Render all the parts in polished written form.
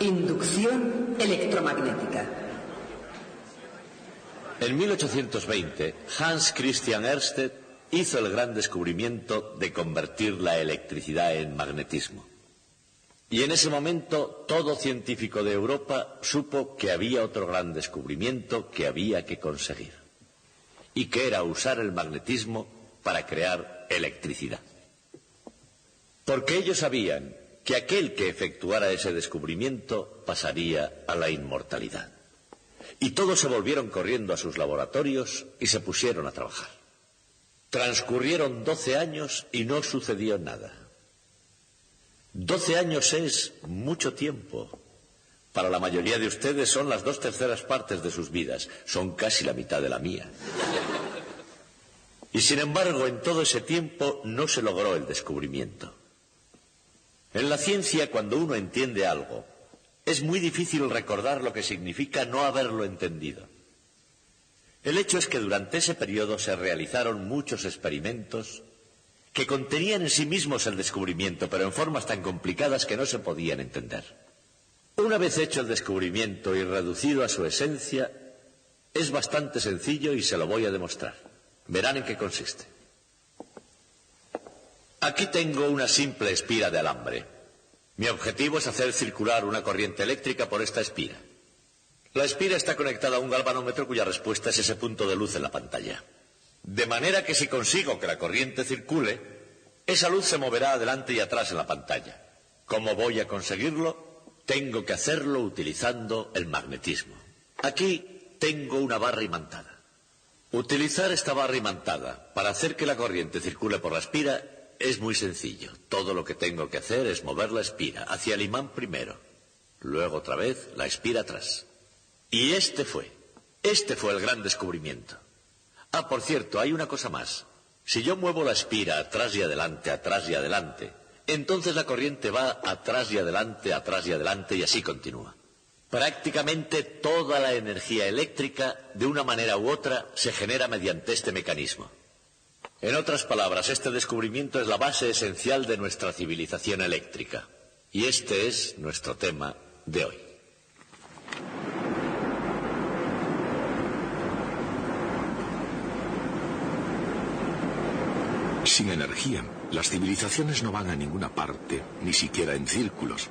Inducción electromagnética. En 1820, Hans Christian Ørsted hizo el gran descubrimiento de convertir la electricidad en magnetismo. Y en ese momento todo científico de Europa supo que había otro gran descubrimiento que había que conseguir. Y que era usar el magnetismo para crear electricidad. Porque ellos sabían que aquel que efectuara ese descubrimiento pasaría a la inmortalidad. Y todos se volvieron corriendo a sus laboratorios y se pusieron a trabajar. Transcurrieron 12 años y no sucedió nada. 12 años es mucho tiempo. Para la mayoría de ustedes son las 2/3 partes de sus vidas. Son casi la mitad de la mía. Y sin embargo, en todo ese tiempo no se logró el descubrimiento. En la ciencia, cuando uno entiende algo, es muy difícil recordar lo que significa no haberlo entendido. El hecho es que durante ese periodo se realizaron muchos experimentos que contenían en sí mismos el descubrimiento, pero en formas tan complicadas que no se podían entender. Una vez hecho el descubrimiento y reducido a su esencia, es bastante sencillo y se lo voy a demostrar. Verán en qué consiste. Aquí tengo una simple espira de alambre. Mi objetivo es hacer circular una corriente eléctrica por esta espira. La espira está conectada a un galvanómetro cuya respuesta es ese punto de luz en la pantalla. De manera que si consigo que la corriente circule, esa luz se moverá adelante y atrás en la pantalla. ¿Cómo voy a conseguirlo? Tengo que hacerlo utilizando el magnetismo. Aquí tengo una barra imantada. Utilizar esta barra imantada para hacer que la corriente circule por la espira es muy sencillo. Todo lo que tengo que hacer es mover la espira hacia el imán primero, luego otra vez la espira atrás. Y este fue el gran descubrimiento. Ah, por cierto, hay una cosa más. Si yo muevo la espira atrás y adelante, entonces la corriente va atrás y adelante y así continúa. Prácticamente toda la energía eléctrica, de una manera u otra, se genera mediante este mecanismo. En otras palabras, este descubrimiento es la base esencial de nuestra civilización eléctrica. Y este es nuestro tema de hoy. Sin energía, las civilizaciones no van a ninguna parte, ni siquiera en círculos.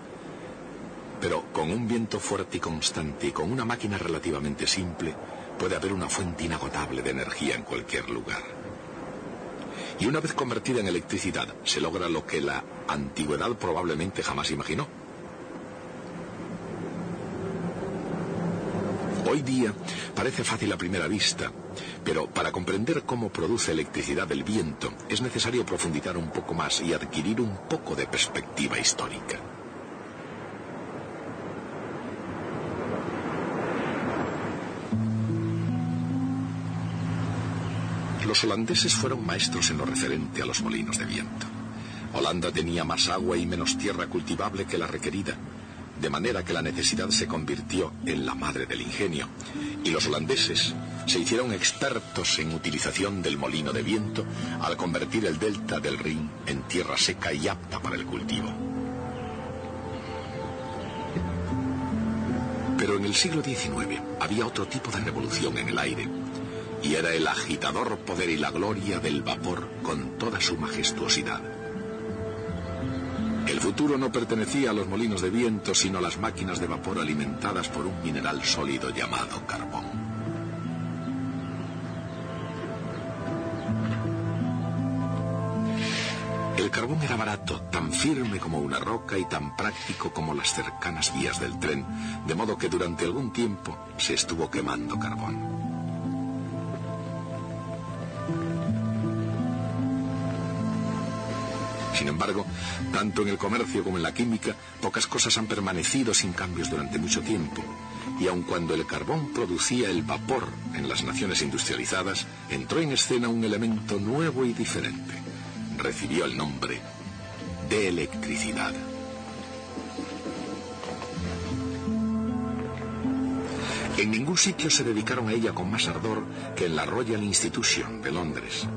Pero con un viento fuerte y constante y con una máquina relativamente simple, puede haber una fuente inagotable de energía en cualquier lugar. Y una vez convertida en electricidad, se logra lo que la antigüedad probablemente jamás imaginó. Hoy día parece fácil a primera vista, pero para comprender cómo produce electricidad el viento, es necesario profundizar un poco más y adquirir un poco de perspectiva histórica. Los holandeses fueron maestros en lo referente a los molinos de viento. Holanda tenía más agua y menos tierra cultivable que la requerida, de manera que la necesidad se convirtió en la madre del ingenio, y los holandeses se hicieron expertos en utilización del molino de viento al convertir el delta del Rin en tierra seca y apta para el cultivo. Pero en el siglo XIX había otro tipo de revolución en el aire, y era el agitador poder y la gloria del vapor con toda su majestuosidad. El futuro no pertenecía a los molinos de viento, sino a las máquinas de vapor alimentadas por un mineral sólido llamado carbón. El carbón era barato, tan firme como una roca y tan práctico como las cercanas vías del tren, de modo que durante algún tiempo se estuvo quemando carbón. Sin embargo, tanto en el comercio como en la química, pocas cosas han permanecido sin cambios durante mucho tiempo. Y aun cuando el carbón producía el vapor en las naciones industrializadas, entró en escena un elemento nuevo y diferente. Recibió el nombre de electricidad. En ningún sitio se dedicaron a ella con más ardor que en la Royal Institution de Londres.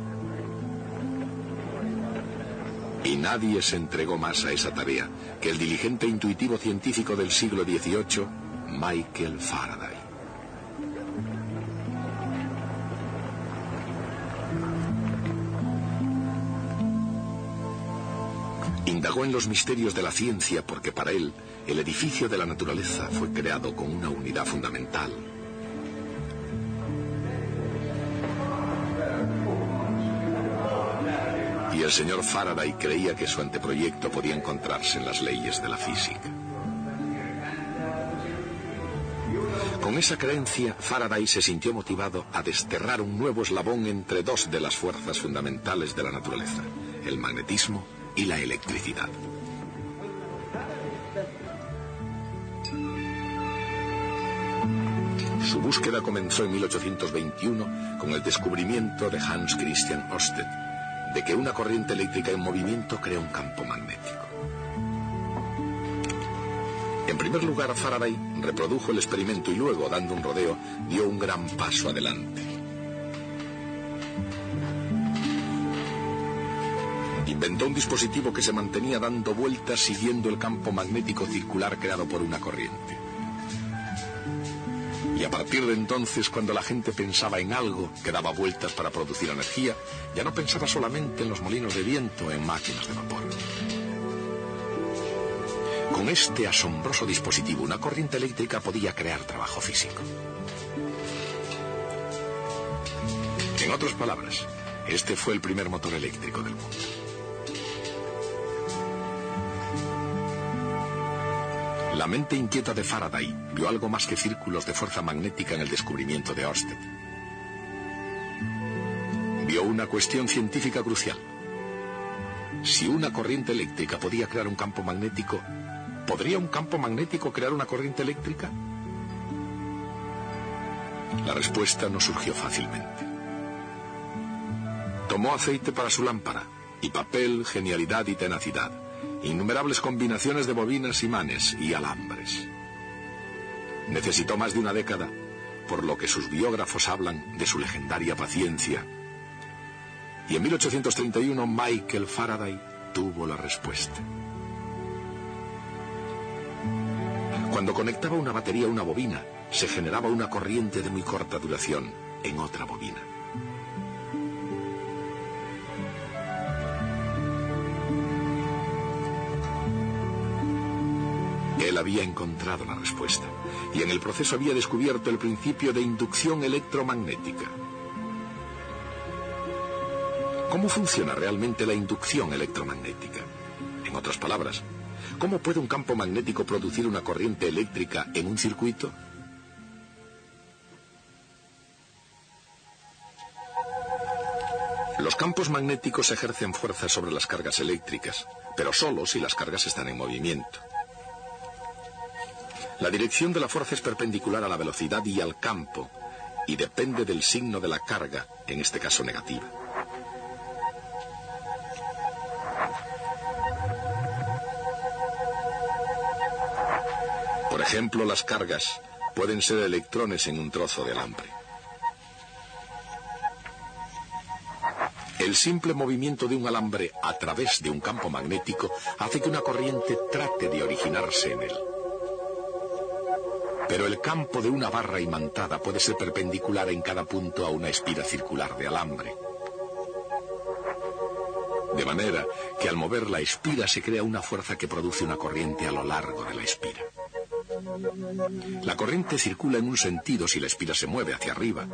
Y nadie se entregó más a esa tarea que el diligente e intuitivo científico del siglo XVIII, Michael Faraday. Indagó en los misterios de la ciencia porque para él el edificio de la naturaleza fue creado con una unidad fundamental. Y el señor Faraday creía que su anteproyecto podía encontrarse en las leyes de la física. Con esa creencia, Faraday se sintió motivado a desterrar un nuevo eslabón entre dos de las fuerzas fundamentales de la naturaleza, el magnetismo y la electricidad. Su búsqueda comenzó en 1821 con el descubrimiento de Hans Christian Ørsted de que una corriente eléctrica en movimiento crea un campo magnético. En primer lugar, Faraday reprodujo el experimento y luego, dando un rodeo, dio un gran paso adelante. Inventó un dispositivo que se mantenía dando vueltas siguiendo el campo magnético circular creado por una corriente. Y a partir de entonces, cuando la gente pensaba en algo que daba vueltas para producir energía, ya no pensaba solamente en los molinos de viento o en máquinas de vapor. Con este asombroso dispositivo, una corriente eléctrica podía crear trabajo físico. En otras palabras, este fue el primer motor eléctrico del mundo. La mente inquieta de Faraday vio algo más que círculos de fuerza magnética en el descubrimiento de Ørsted. Vio una cuestión científica crucial. Si una corriente eléctrica podía crear un campo magnético, ¿podría un campo magnético crear una corriente eléctrica? La respuesta no surgió fácilmente. Tomó aceite para su lámpara, y papel, genialidad y tenacidad. Innumerables combinaciones de bobinas, imanes y alambres. Necesitó más de una década, por lo que sus biógrafos hablan de su legendaria paciencia. Y en 1831 Michael Faraday tuvo la respuesta. Cuando conectaba una batería a una bobina, se generaba una corriente de muy corta duración en otra bobina. Él había encontrado la respuesta, y en el proceso había descubierto el principio de inducción electromagnética. ¿Cómo funciona realmente la inducción electromagnética? En otras palabras, ¿cómo puede un campo magnético producir una corriente eléctrica en un circuito? Los campos magnéticos ejercen fuerza sobre las cargas eléctricas, pero solo si las cargas están en movimiento. La dirección de la fuerza es perpendicular a la velocidad y al campo, y depende del signo de la carga, en este caso negativa. Por ejemplo, las cargas pueden ser electrones en un trozo de alambre. El simple movimiento de un alambre a través de un campo magnético hace que una corriente trate de originarse en él. Pero el campo de una barra imantada puede ser perpendicular en cada punto a una espira circular de alambre. De manera que al mover la espira se crea una fuerza que produce una corriente a lo largo de la espira. La corriente circula en un sentido si la espira se mueve hacia arriba,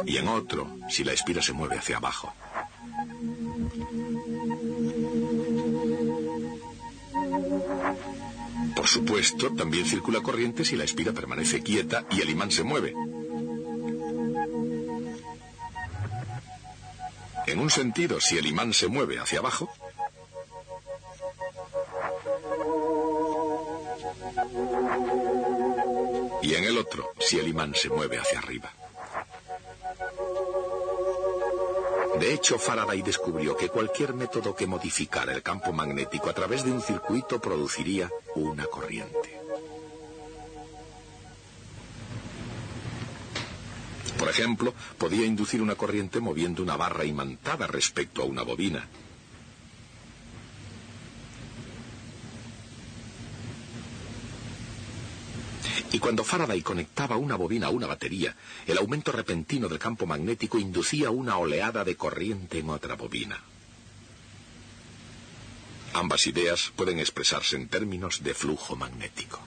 y en otro si la espira se mueve hacia abajo. Por supuesto, también circula corriente si la espira permanece quieta y el imán se mueve. En un sentido, si el imán se mueve hacia abajo, y en el otro, si el imán se mueve hacia arriba. De hecho, Faraday descubrió que cualquier método que modificara el campo magnético a través de un circuito produciría una corriente. Por ejemplo, podía inducir una corriente moviendo una barra imantada respecto a una bobina, Y cuando Faraday conectaba una bobina a una batería, el aumento repentino del campo magnético inducía una oleada de corriente en otra bobina. Ambas ideas pueden expresarse en términos de flujo magnético.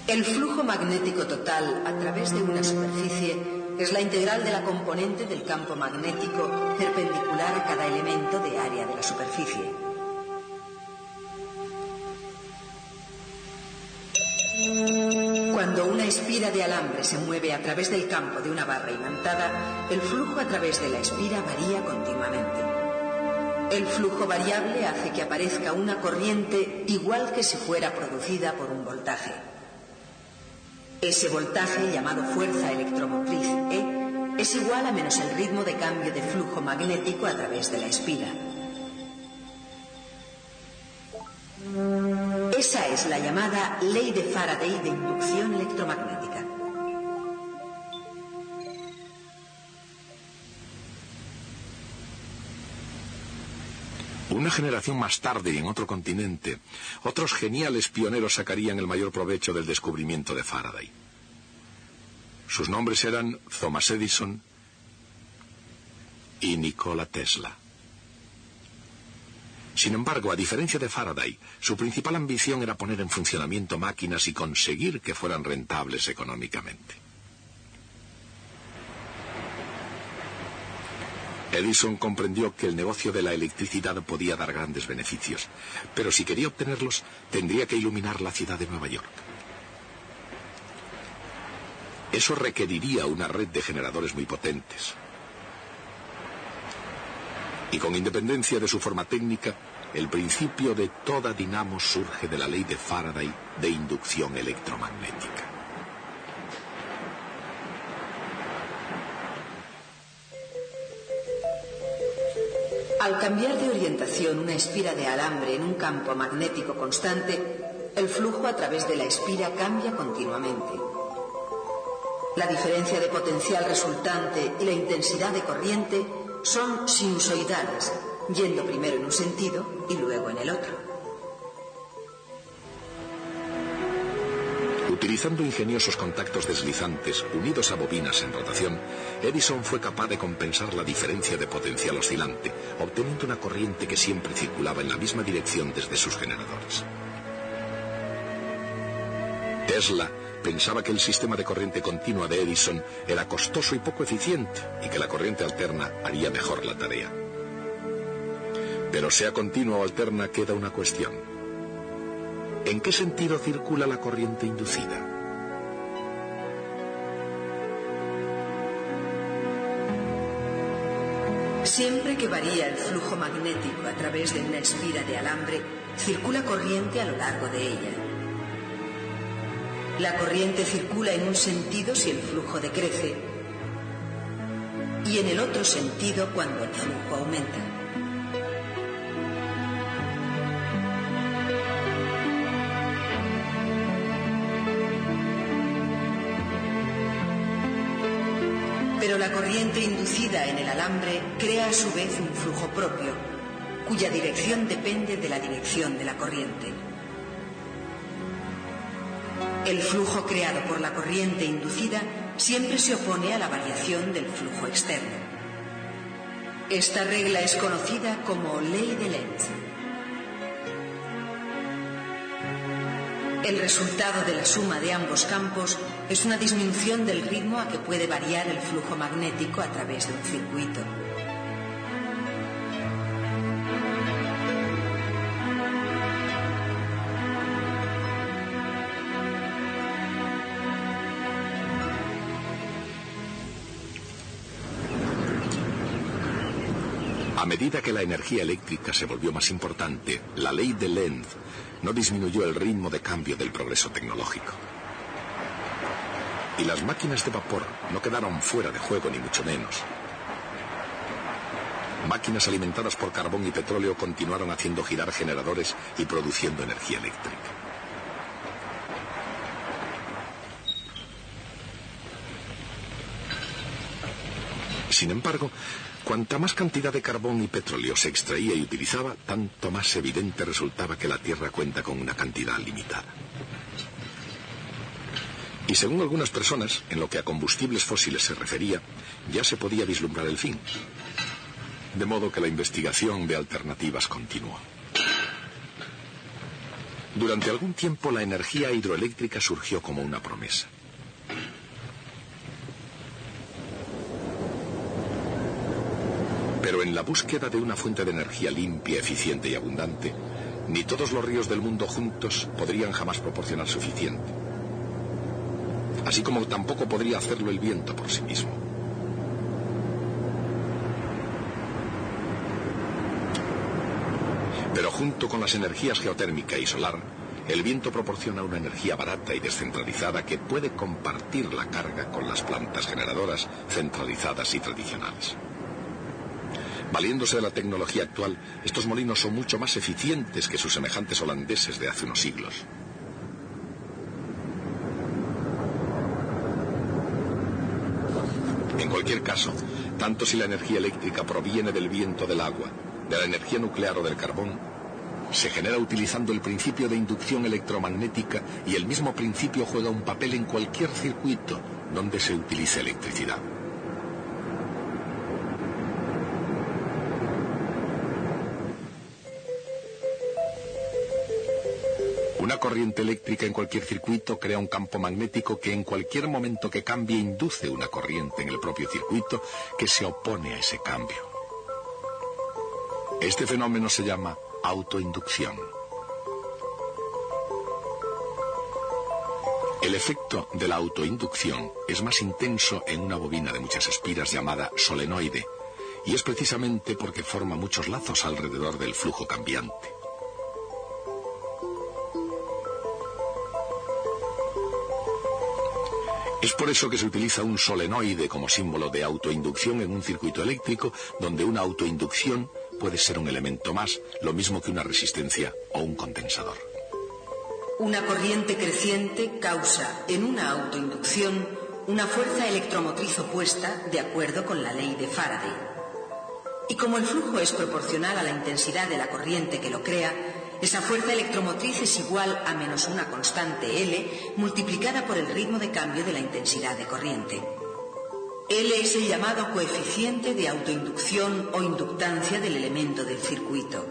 El flujo magnético total a través de una superficie es la integral de la componente del campo magnético perpendicular a cada elemento de área de la superficie. Cuando una espira de alambre se mueve a través del campo de una barra imantada, el flujo a través de la espira varía continuamente. El flujo variable hace que aparezca una corriente igual que si fuera producida por un voltaje. Ese voltaje, llamado fuerza electromotriz E, es igual a menos el ritmo de cambio de flujo magnético a través de la espira. Esa es la llamada ley de Faraday de inducción electromagnética. Una generación más tarde y en otro continente, otros geniales pioneros sacarían el mayor provecho del descubrimiento de Faraday. Sus nombres eran Thomas Edison y Nikola Tesla. Sin embargo, a diferencia de Faraday, su principal ambición era poner en funcionamiento máquinas y conseguir que fueran rentables económicamente. Edison comprendió que el negocio de la electricidad podía dar grandes beneficios, pero si quería obtenerlos, tendría que iluminar la ciudad de Nueva York. Eso requeriría una red de generadores muy potentes. Y con independencia de su forma técnica, el principio de toda dinamo surge de la ley de Faraday de inducción electromagnética. Al cambiar de orientación una espira de alambre en un campo magnético constante, el flujo a través de la espira cambia continuamente. La diferencia de potencial resultante y la intensidad de corriente son sinusoidales, yendo primero en un sentido y luego en el otro. Utilizando ingeniosos contactos deslizantes unidos a bobinas en rotación, Edison fue capaz de compensar la diferencia de potencial oscilante, obteniendo una corriente que siempre circulaba en la misma dirección desde sus generadores. Tesla pensaba que el sistema de corriente continua de Edison era costoso y poco eficiente y que la corriente alterna haría mejor la tarea. Pero sea continua o alterna, queda una cuestión. ¿En qué sentido circula la corriente inducida? Siempre que varía el flujo magnético a través de una espira de alambre, circula corriente a lo largo de ella. La corriente circula en un sentido si el flujo decrece y en el otro sentido cuando el flujo aumenta. Pero la corriente inducida en el alambre crea a su vez un flujo propio, cuya dirección depende de la dirección de la corriente. El flujo creado por la corriente inducida siempre se opone a la variación del flujo externo. Esta regla es conocida como ley de Lenz. El resultado de la suma de ambos campos es una disminución del ritmo a que puede variar el flujo magnético a través de un circuito. A medida que la energía eléctrica se volvió más importante, la ley de Lenz no disminuyó el ritmo de cambio del progreso tecnológico. Y las máquinas de vapor no quedaron fuera de juego, ni mucho menos. Máquinas alimentadas por carbón y petróleo continuaron haciendo girar generadores y produciendo energía eléctrica. Sin embargo, cuanta más cantidad de carbón y petróleo se extraía y utilizaba, tanto más evidente resultaba que la Tierra cuenta con una cantidad limitada. Y según algunas personas, en lo que a combustibles fósiles se refería, ya se podía vislumbrar el fin. De modo que la investigación de alternativas continuó. Durante algún tiempo la energía hidroeléctrica surgió como una promesa. Pero en la búsqueda de una fuente de energía limpia, eficiente y abundante, ni todos los ríos del mundo juntos podrían jamás proporcionar suficiente. Así como tampoco podría hacerlo el viento por sí mismo. Pero junto con las energías geotérmica y solar, el viento proporciona una energía barata y descentralizada que puede compartir la carga con las plantas generadoras centralizadas y tradicionales. Valiéndose de la tecnología actual, estos molinos son mucho más eficientes que sus semejantes holandeses de hace unos siglos. En cualquier caso, tanto si la energía eléctrica proviene del viento, del agua, de la energía nuclear o del carbón, se genera utilizando el principio de inducción electromagnética y el mismo principio juega un papel en cualquier circuito donde se utilice electricidad. Una corriente eléctrica en cualquier circuito crea un campo magnético que en cualquier momento que cambie induce una corriente en el propio circuito que se opone a ese cambio. Este fenómeno se llama autoinducción. El efecto de la autoinducción es más intenso en una bobina de muchas espiras llamada solenoide, y es precisamente porque forma muchos lazos alrededor del flujo cambiante. Es por eso que se utiliza un solenoide como símbolo de autoinducción en un circuito eléctrico, donde una autoinducción puede ser un elemento más, lo mismo que una resistencia o un condensador. Una corriente creciente causa en una autoinducción una fuerza electromotriz opuesta de acuerdo con la ley de Faraday. Y como el flujo es proporcional a la intensidad de la corriente que lo crea, esa fuerza electromotriz es igual a menos una constante L multiplicada por el ritmo de cambio de la intensidad de corriente. L es el llamado coeficiente de autoinducción o inductancia del elemento del circuito.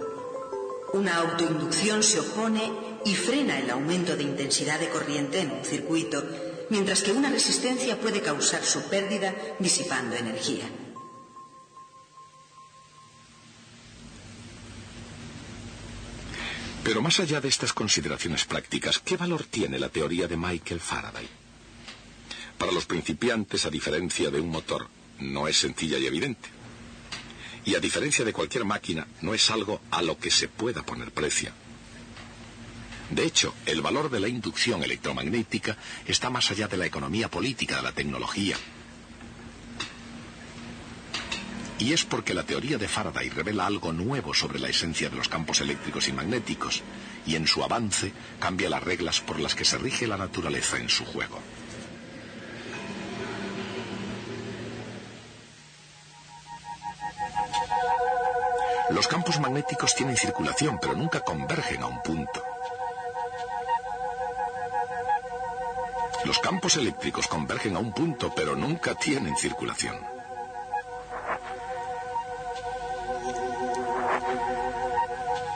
Una autoinducción se opone y frena el aumento de intensidad de corriente en un circuito, mientras que una resistencia puede causar su pérdida disipando energía. Pero más allá de estas consideraciones prácticas, ¿qué valor tiene la teoría de Michael Faraday? Para los principiantes, a diferencia de un motor, no es sencilla y evidente. Y a diferencia de cualquier máquina, no es algo a lo que se pueda poner precio. De hecho, el valor de la inducción electromagnética está más allá de la economía política de la tecnología. Y es porque la teoría de Faraday revela algo nuevo sobre la esencia de los campos eléctricos y magnéticos, y en su avance cambia las reglas por las que se rige la naturaleza en su juego. Los campos magnéticos tienen circulación, pero nunca convergen a un punto. Los campos eléctricos convergen a un punto, pero nunca tienen circulación.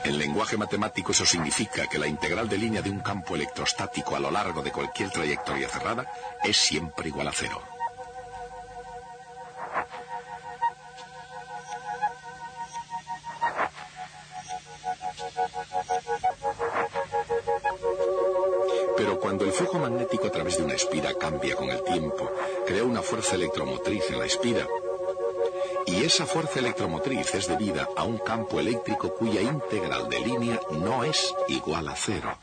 En lenguaje matemático eso significa que la integral de línea de un campo electrostático a lo largo de cualquier trayectoria cerrada es siempre igual a cero. Pero cuando el flujo magnético a través de una espira cambia con el tiempo, crea una fuerza electromotriz en la espira. Y esa fuerza electromotriz es debida a un campo eléctrico cuya integral de línea no es igual a cero.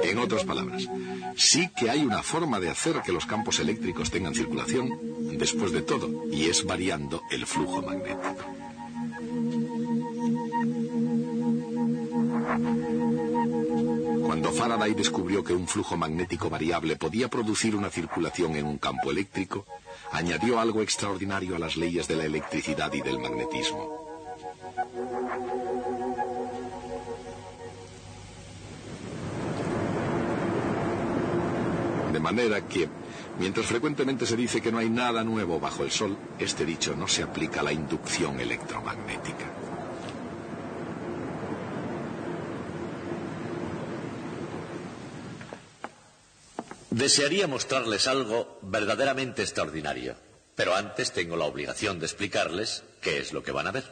En otras palabras, sí que hay una forma de hacer que los campos eléctricos tengan circulación, después de todo, y es variando el flujo magnético. Faraday descubrió que un flujo magnético variable podía producir una circulación en un campo eléctrico, añadió algo extraordinario a las leyes de la electricidad y del magnetismo. De manera que, mientras frecuentemente se dice que no hay nada nuevo bajo el sol, este dicho no se aplica a la inducción electromagnética. Desearía mostrarles algo verdaderamente extraordinario, pero antes tengo la obligación de explicarles qué es lo que van a ver.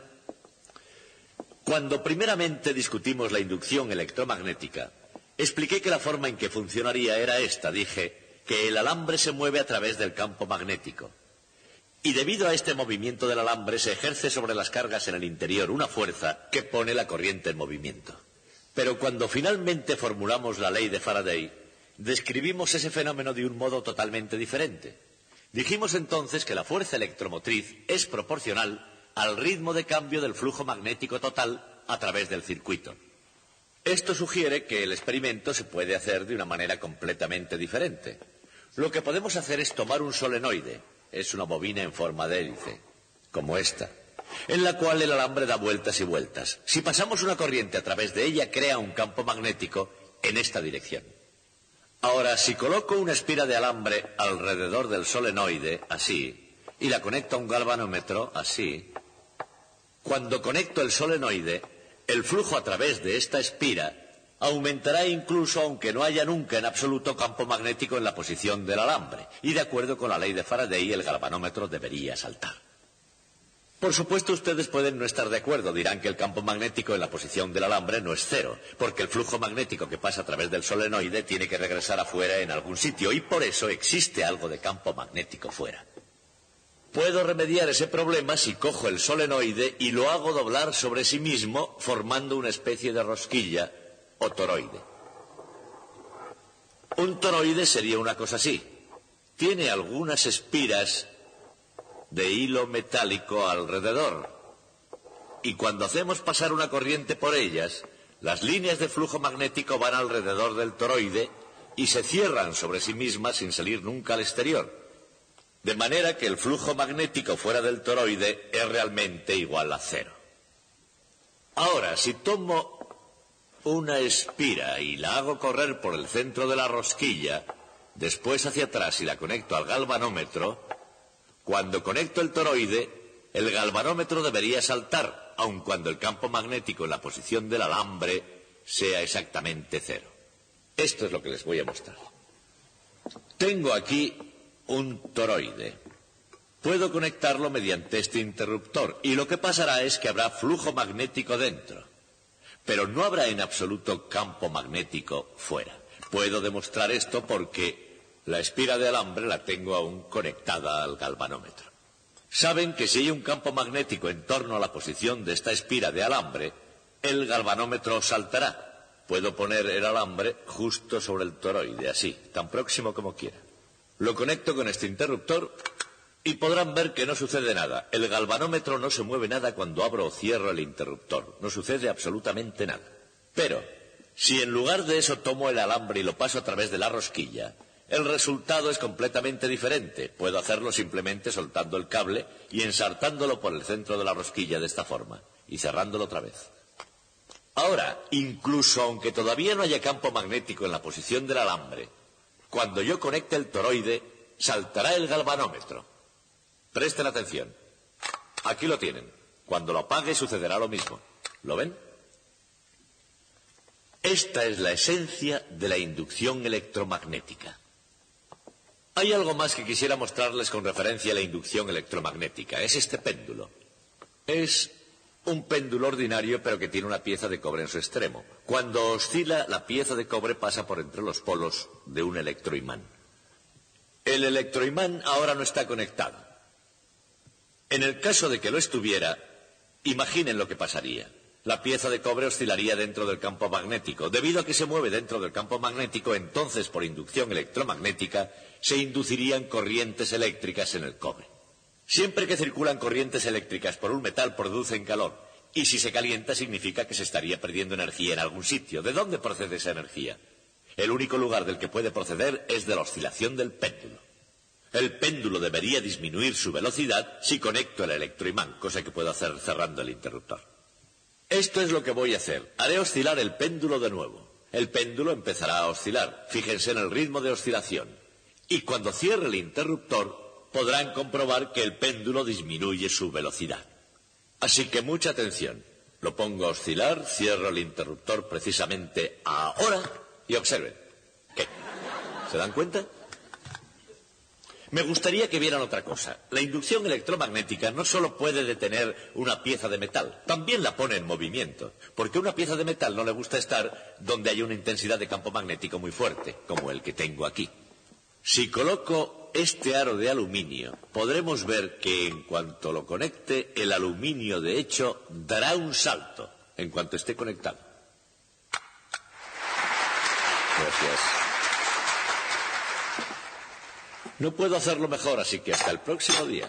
Cuando primeramente discutimos la inducción electromagnética, expliqué que la forma en que funcionaría era esta. Dije que el alambre se mueve a través del campo magnético. Y debido a este movimiento del alambre se ejerce sobre las cargas en el interior una fuerza que pone la corriente en movimiento. Pero cuando finalmente formulamos la ley de Faraday, describimos ese fenómeno de un modo totalmente diferente. Dijimos entonces que la fuerza electromotriz es proporcional al ritmo de cambio del flujo magnético total a través del circuito. Esto sugiere que el experimento se puede hacer de una manera completamente diferente. Lo que podemos hacer es tomar un solenoide, es una bobina en forma de hélice, como esta, en la cual el alambre da vueltas y vueltas. Si pasamos una corriente a través de ella, crea un campo magnético en esta dirección. Ahora, si coloco una espira de alambre alrededor del solenoide, así, y la conecto a un galvanómetro, así, cuando conecto el solenoide, el flujo a través de esta espira aumentará incluso aunque no haya nunca en absoluto campo magnético en la posición del alambre, y de acuerdo con la ley de Faraday, el galvanómetro debería saltar. Por supuesto, ustedes pueden no estar de acuerdo, dirán que el campo magnético en la posición del alambre no es cero, porque el flujo magnético que pasa a través del solenoide tiene que regresar afuera en algún sitio, y por eso existe algo de campo magnético fuera. Puedo remediar ese problema si cojo el solenoide y lo hago doblar sobre sí mismo, formando una especie de rosquilla o toroide. Un toroide sería una cosa así. Tiene algunas espiras de hilo metálico alrededor, y cuando hacemos pasar una corriente por ellas, las líneas de flujo magnético van alrededor del toroide y se cierran sobre sí mismas sin salir nunca al exterior, de manera que el flujo magnético fuera del toroide es realmente igual a cero. Ahora, si tomo una espira y la hago correr por el centro de la rosquilla, después hacia atrás y la conecto al galvanómetro, cuando conecto el toroide, el galvanómetro debería saltar, aun cuando el campo magnético en la posición del alambre sea exactamente cero. Esto es lo que les voy a mostrar. Tengo aquí un toroide. Puedo conectarlo mediante este interruptor, y lo que pasará es que habrá flujo magnético dentro, pero no habrá en absoluto campo magnético fuera. Puedo demostrar esto porque la espira de alambre la tengo aún conectada al galvanómetro. Saben que si hay un campo magnético en torno a la posición de esta espira de alambre, el galvanómetro saltará. Puedo poner el alambre justo sobre el toroide, así, tan próximo como quiera. Lo conecto con este interruptor y podrán ver que no sucede nada. El galvanómetro no se mueve nada cuando abro o cierro el interruptor. No sucede absolutamente nada. Pero, si en lugar de eso tomo el alambre y lo paso a través de la rosquilla, el resultado es completamente diferente. Puedo hacerlo simplemente soltando el cable y ensartándolo por el centro de la rosquilla de esta forma, y cerrándolo otra vez. Ahora, incluso aunque todavía no haya campo magnético en la posición del alambre, cuando yo conecte el toroide, saltará el galvanómetro. Presten atención. Aquí lo tienen. Cuando lo apague sucederá lo mismo. ¿Lo ven? Esta es la esencia de la inducción electromagnética. Hay algo más que quisiera mostrarles con referencia a la inducción electromagnética. Es este péndulo. Es un péndulo ordinario, pero que tiene una pieza de cobre en su extremo. Cuando oscila, la pieza de cobre pasa por entre los polos de un electroimán. El electroimán ahora no está conectado. En el caso de que lo estuviera, imaginen lo que pasaría. La pieza de cobre oscilaría dentro del campo magnético. Debido a que se mueve dentro del campo magnético, entonces por inducción electromagnética se inducirían corrientes eléctricas en el cobre. Siempre que circulan corrientes eléctricas por un metal producen calor, y si se calienta significa que se estaría perdiendo energía en algún sitio. ¿De dónde procede esa energía? El único lugar del que puede proceder es de la oscilación del péndulo. El péndulo debería disminuir su velocidad si conecto el electroimán, cosa que puedo hacer cerrando el interruptor. Esto es lo que voy a hacer. Haré oscilar el péndulo de nuevo. El péndulo empezará a oscilar. Fíjense en el ritmo de oscilación. Y cuando cierre el interruptor, podrán comprobar que el péndulo disminuye su velocidad. Así que mucha atención. Lo pongo a oscilar, cierro el interruptor precisamente ahora y observen. ¿Qué? ¿Se dan cuenta? Me gustaría que vieran otra cosa. La inducción electromagnética no solo puede detener una pieza de metal, también la pone en movimiento, porque a una pieza de metal no le gusta estar donde hay una intensidad de campo magnético muy fuerte, como el que tengo aquí. Si coloco este aro de aluminio, podremos ver que en cuanto lo conecte, el aluminio de hecho dará un salto en cuanto esté conectado. Gracias. No puedo hacerlo mejor, así que hasta el próximo día.